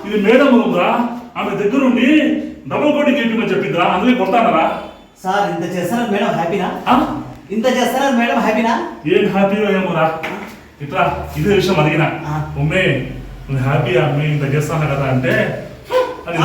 ఇది మేడం రా, ఆమె దగ్గరుండి డబుల్ కోటింగ్ చేయించమని చెప్పిందిరా, అందుకే కొడతానరా. సార్ ఇంత చేస్తున్నారు మేడం హ్యాపీనా? ఇంత చేస్తున్నారు మేడం హ్యాపీనా? ఏం హ్యాపీయో ఏమోరా. ఇట్లా ఇదే విషయం అడిగినా, ఉమ్మే నువ్వు హ్యాపీ అమ్మే ఇంత చేస్తాను కదా అంటే అది